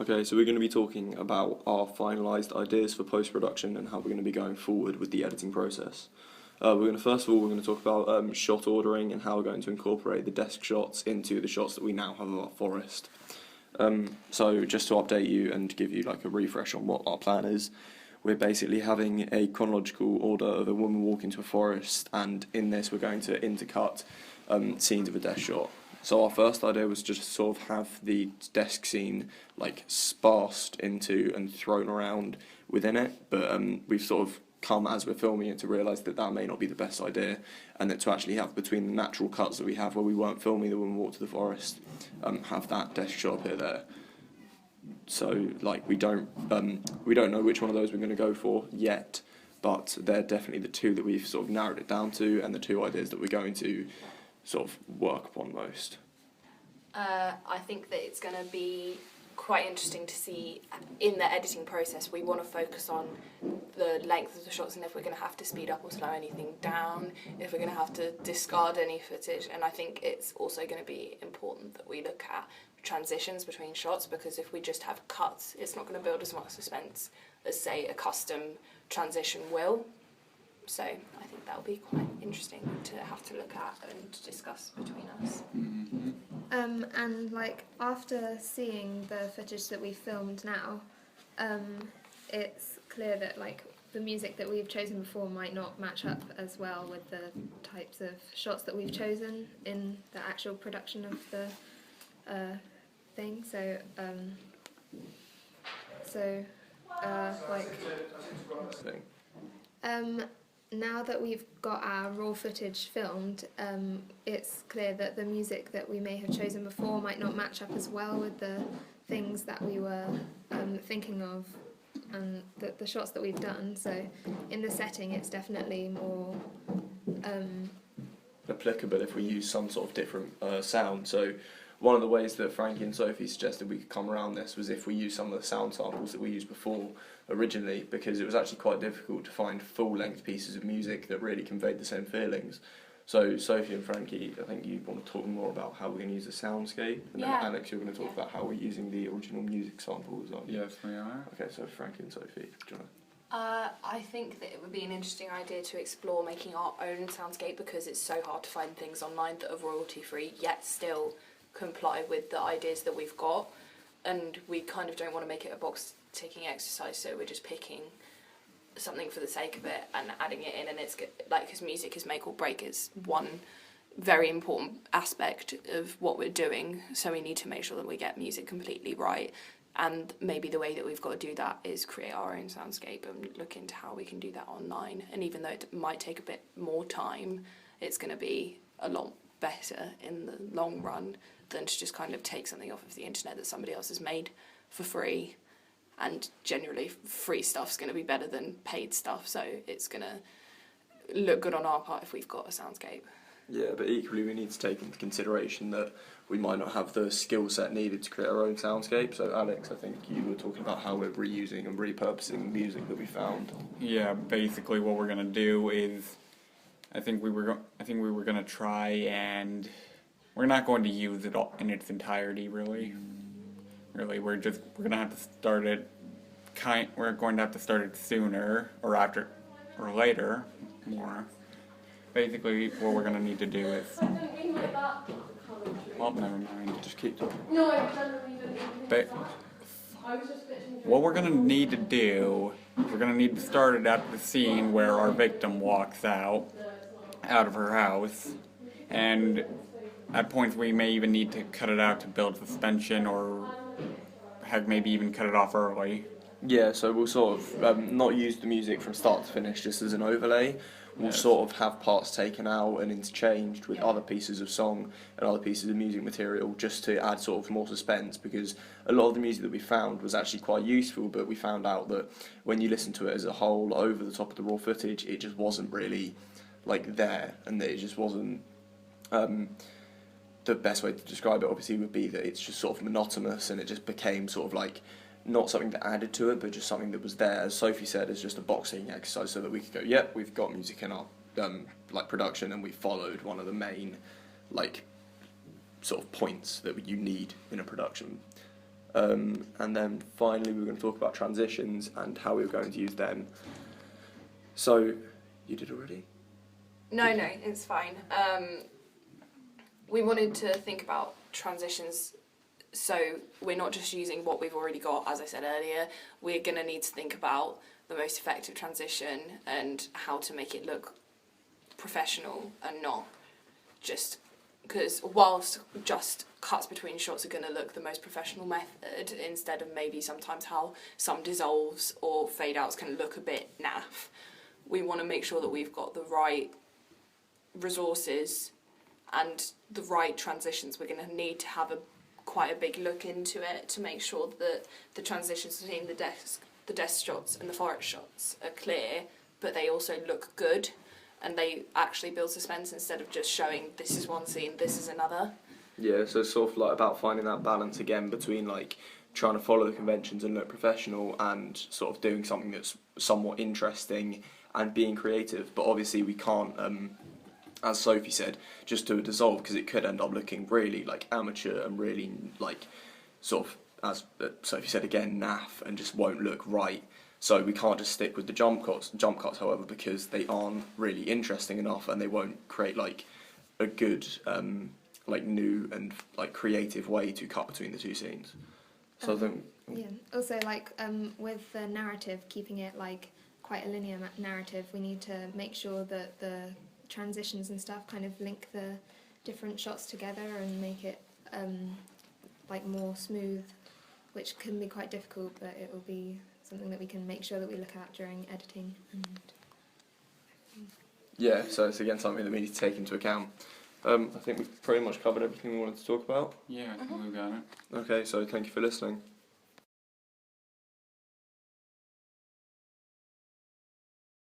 Okay, so we're going to be talking about our finalised ideas for post-production and how we're going to be going forward with the editing process. First of all, we're going to talk about shot ordering and how we're going to incorporate the desk shots into the shots that we now have of our forest. So just to update you and give you like a refresh on what our plan is, we're basically having a chronological order of a woman walking into a forest, and in this we're going to intercut scenes of a desk shot. So our first idea was just to sort of have the desk scene like sparsed into and thrown around within it, but we've sort of come as we're filming it to realise that that may not be the best idea, and that to actually have between the natural cuts that we have where we weren't filming the woman walk to the forest, have that desk shot appear there. So like we don't know which one of those we're going to go for yet, but they're definitely the two that we've sort of narrowed it down to, and the two ideas that we're going to sort of work upon most. I think that it's going to be quite interesting to see in the editing process. We want to focus on the length of the shots and if we're going to have to speed up or slow anything down, if we're going to have to discard any footage. And I think it's also going to be important that we look at transitions between shots, because if we just have cuts, it's not going to build as much suspense as, say, a custom transition will. So I think that'll be quite interesting to have to look at and discuss between us. Mm-hmm. And like after seeing the footage that we filmed now, it's clear that like the music that we've chosen before might not match up as well with the types of shots that we've chosen in the actual production of the thing. Now that we've got our raw footage filmed, it's clear that the music that we may have chosen before might not match up as well with the things that we were thinking of and the shots that we've done. So in the setting, it's definitely more applicable if we use some sort of different sound. So one of the ways that Frankie and Sophie suggested we could come around this was if we use some of the sound samples that we used before originally, because it was actually quite difficult to find full-length pieces of music that really conveyed the same feelings. So Sophie and Frankie, I think you want to talk more about how we're going to use the soundscape, and then Alex, you're going to talk about how we're using the original music samples, aren't you? Yes, we are. Okay, so Frankie and Sophie, do you want to... I think that it would be an interesting idea to explore making our own soundscape, because it's so hard to find things online that are royalty-free yet still comply with the ideas that we've got, and we kind of don't want to make it a box-ticking exercise, so we're just picking something for the sake of it and adding it in, and it's like, because music is make or break, is one very important aspect of what we're doing, so we need to make sure that we get music completely right. And maybe the way that we've got to do that is create our own soundscape and look into how we can do that online. And even though it might take a bit more time, it's going to be a lot better in the long run than to just kind of take something off of the internet that somebody else has made for free. And generally free stuff's going to be better than paid stuff, so it's going to look good on our part if we've got a soundscape. Yeah, but equally we need to take into consideration that we might not have the skill set needed to create our own soundscape. So Alex, I think you were talking about how we're reusing and repurposing music that we found. Yeah, basically what we're gonna do is, I think we were gonna try, and we're not going to use it all in its entirety. Really, we're gonna have to start it. We're going to have to start it sooner or after or later, more. Basically, what we're going to need to do is... Well, never mind. Just keep talking. What we're going to need to do, we're going to need to start it at the scene where our victim walks out of her house. And at points we may even need to cut it out to build suspension, or heck, maybe even cut it off early. Yeah, so we'll sort of not use the music from start to finish just as an overlay. We'll sort of have parts taken out and interchanged with other pieces of song and other pieces of music material, just to add sort of more suspense, because a lot of the music that we found was actually quite useful, but we found out that when you listen to it as a whole over the top of the raw footage, it just wasn't really like there, and that it just wasn't the best way to describe it obviously would be that it's just sort of monotonous, and it just became sort of like not something that added to it, but just something that was there, as Sophie said, as just a boxing exercise, so that we could go, yep, we've got music in our like production, and we followed one of the main like sort of points that you need in a production. And then finally we're going to talk about transitions and how we're going to use them. So, you did already? No, it's fine. We wanted to think about transitions, so we're not just using what we've already got. As I said earlier, we're going to need to think about the most effective transition and how to make it look professional and not just, because whilst just cuts between shots are going to look the most professional method, instead of maybe sometimes how some dissolves or fade outs can look a bit naff, we want to make sure that we've got the right resources and the right transitions. We're going to need to have quite a big look into it to make sure that the transitions between the desk shots and the forest shots are clear, but they also look good and they actually build suspense instead of just showing this is one scene, this is another. Yeah, so it's sort of like about finding that balance again between like trying to follow the conventions and look professional and sort of doing something that's somewhat interesting and being creative. But obviously we can't, as Sophie said, just do a dissolve because it could end up looking really like amateur and really like sort of, as Sophie said again, naff and just won't look right. So we can't just stick with the jump cuts, however, because they aren't really interesting enough and they won't create like a good like new and like creative way to cut between the two scenes. So I think yeah. Also, like with the narrative, keeping it like quite a linear narrative, we need to make sure that the transitions and stuff kind of link the different shots together and make it like more smooth, which can be quite difficult, but it will be something that we can make sure that we look at during editing. And yeah, so it's again something that we need to take into account. I think we've pretty much covered everything we wanted to talk about. Yeah, I think we've got it. Okay, so thank you for listening.